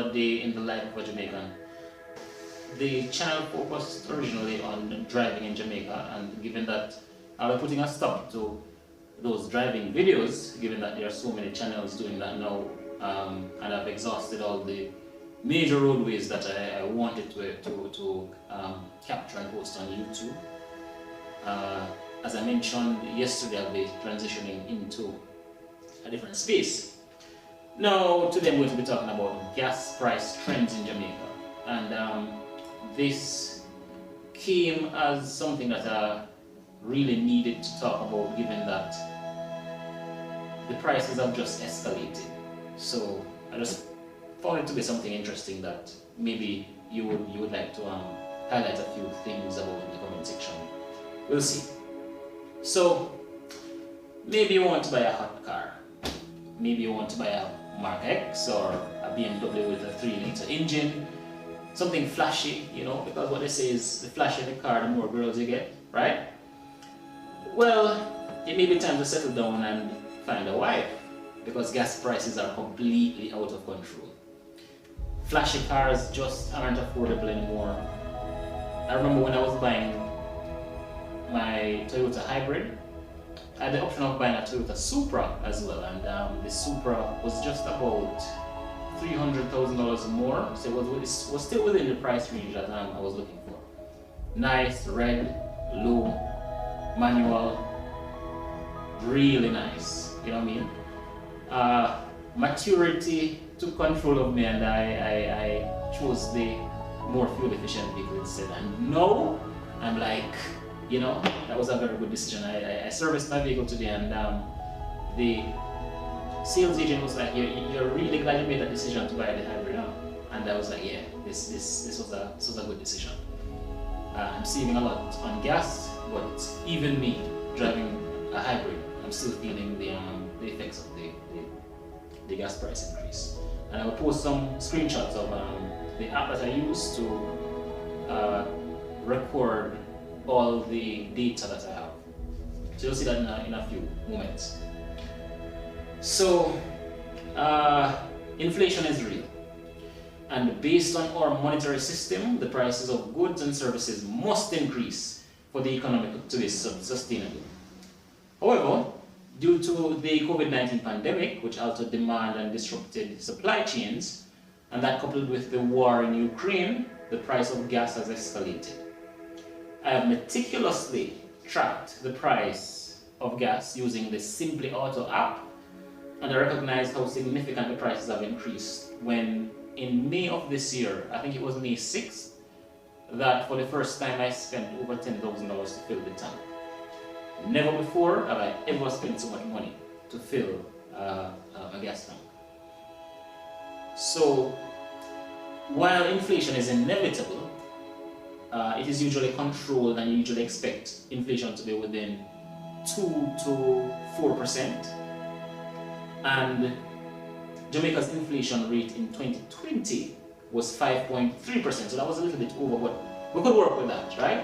Another Day in the Life of a Jamaican. The channel focused originally on driving in Jamaica, and given that I'll be putting a stop to those driving videos, given that there are so many channels doing that now, and I've exhausted all the major roadways that I wanted to capture and post on YouTube. As I mentioned yesterday, I'll be transitioning into a different space. Now, today I'm going to be talking about gas price trends in Jamaica, and this came as something that I really needed to talk about, given that the prices have just escalated. So I just found it to be something interesting that maybe you would like to highlight a few things about in the comment section. We'll see. So maybe you want to buy a hot car. Maybe you want to buy a Mark X or a BMW with a 3-liter engine. Something flashy, you know, because what they say is the flashier the car, the more girls you get, right? Well, it may be time to settle down and find a wife, because gas prices are completely out of control. Flashy cars just aren't affordable anymore. I remember when I was buying my Toyota Hybrid, I had the option of buying a Toyota Supra as well, and the Supra was just about $300,000 more, so it was still within the price range that I was looking for. Nice, red, low, manual, really nice, you know what I mean? Maturity took control of me, and I chose the more fuel efficient vehicle instead, and now I'm like, you know, that was a very good decision. I serviced my vehicle today, and the sales agent was like, you're really glad you made that decision to buy the hybrid, huh? And I was like, yeah, this was a good decision. I'm saving a lot on gas, but even me driving a hybrid, I'm still feeling the effects of the gas price increase. And I will post some screenshots of the app that I use to record all the data that I have. So you'll see that in a few moments. So, inflation is real. And based on our monetary system, the prices of goods and services must increase for the economy to be sustainable. However, due to the COVID-19 pandemic, which altered demand and disrupted supply chains, and that coupled with the war in Ukraine, the price of gas has escalated. I have meticulously tracked the price of gas using the Simply Auto app, and I recognize how significant the prices have increased when in May of this year, I think it was May 6th, that for the first time I spent over $10,000 to fill the tank. Never before have I ever spent so much money to fill a gas tank. So while inflation is inevitable, it is usually controlled, and you usually expect inflation to be within 2 to 4%. And Jamaica's inflation rate in 2020 was 5.3%, so that was a little bit over, but we could work with that, right?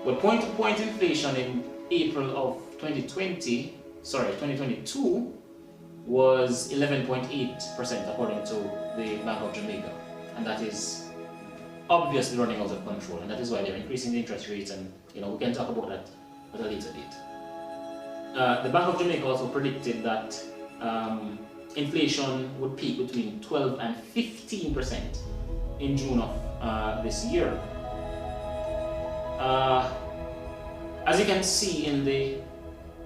But point-to-point inflation in April of 2022 was 11.8% according to the Bank of Jamaica, and that is obviously running out of control, and that is why they're increasing the interest rates, and you know, we can talk about that at a later date. The Bank of Jamaica also predicted that inflation would peak between 12 and 15% in June of this year. As you can see in the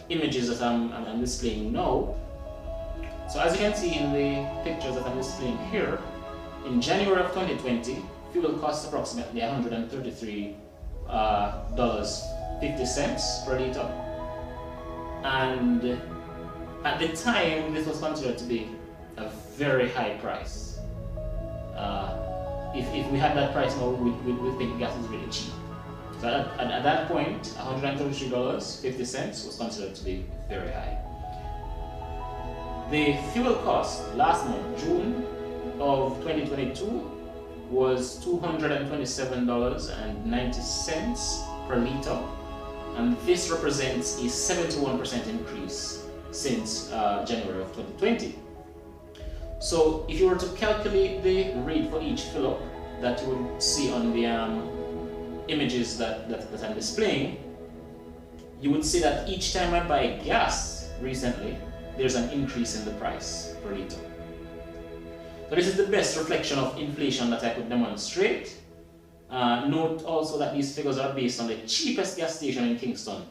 images that I'm displaying now, so as you can see in the pictures that I'm displaying here, in January of 2020, fuel costs approximately $133.50 per liter, and at the time this was considered to be a very high price. If we had that price now, we think gas is really cheap. So at that point, $133.50 was considered to be very high. The fuel cost last month, June of 2022, was $227.90 per liter, and this represents a 71% increase since January of 2020. So if you were to calculate the rate for each fill-up that you would see on the images that I'm displaying, you would see that each time I buy gas recently, there's an increase in the price per liter. So this is the best reflection of inflation that I could demonstrate. Note also that these figures are based on the cheapest gas station in Kingston,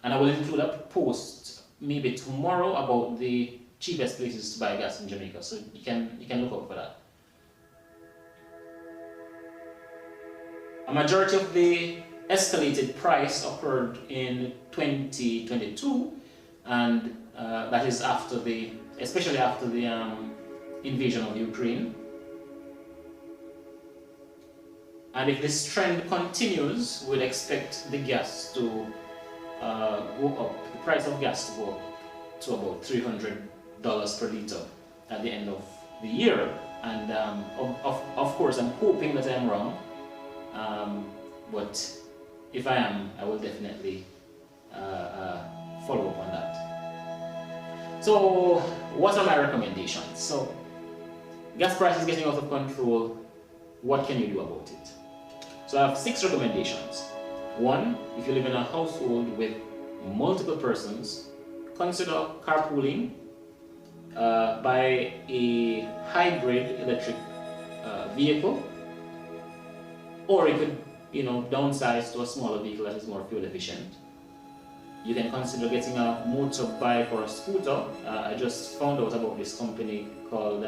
and I will include a post maybe tomorrow about the cheapest places to buy gas in Jamaica, so you can look out for that. A majority of the escalated price occurred in 2022, and that is especially after the invasion of Ukraine. And if this trend continues, we'd expect the gas to go up, the price of gas to go up to about $300 per liter at the end of the year. And of course, I'm hoping that I'm wrong, but if I am, I will definitely follow up on that. So, what are my recommendations? So, gas prices getting out of control, what can you do about it? So I have 6 recommendations. 1, if you live in a household with multiple persons, consider carpooling. Buy a hybrid electric vehicle, or you could, downsize to a smaller vehicle that is more fuel efficient. You can consider getting a motorbike or a scooter. I just found out about this company called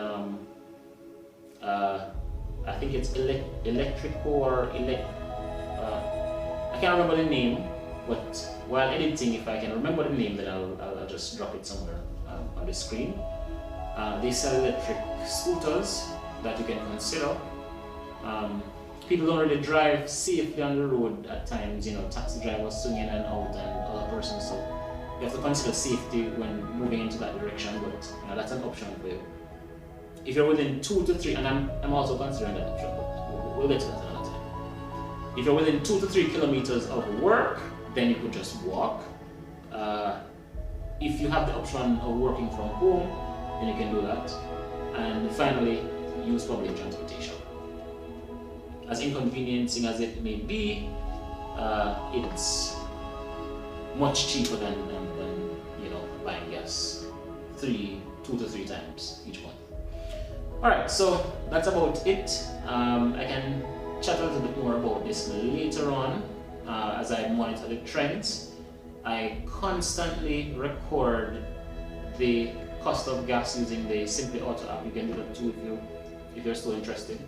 I think it's Electrico or I can't remember the name, but while editing, if I can remember the name, then I'll just drop it somewhere on the screen. They sell electric scooters that you can consider. People don't really drive safely on the road at times, taxi drivers swing in and out and other persons, so you have to consider safety when moving into that direction, but that's an option for you. If you're within 2 to 3, and I'm also considering that option, but we'll get to that another time. If you're within 2 to 3 kilometers of work, then you could just walk. If you have the option of working from home, then you can do that. And finally, use public transportation. As inconveniencing as it may be, it's much cheaper than buying gas 2 to 3 times each month. Alright, so that's about it. I can chat a little bit more about this later on as I monitor the trends. I constantly record the cost of gas using the Simply Auto app. You can do that too if you're still interested.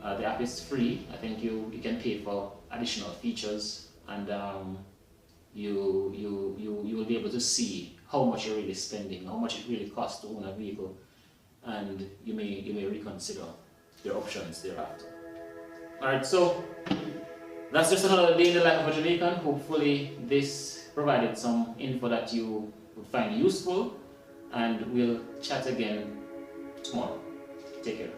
The app is free. I think you can pay for additional features, and you will be able to see how much you're really spending, how much it really costs to own a vehicle, and you may reconsider your options thereafter. Alright, so that's just another day in the life of a Jamaican. Hopefully this provided some info that you would find useful, and we'll chat again tomorrow. Take care.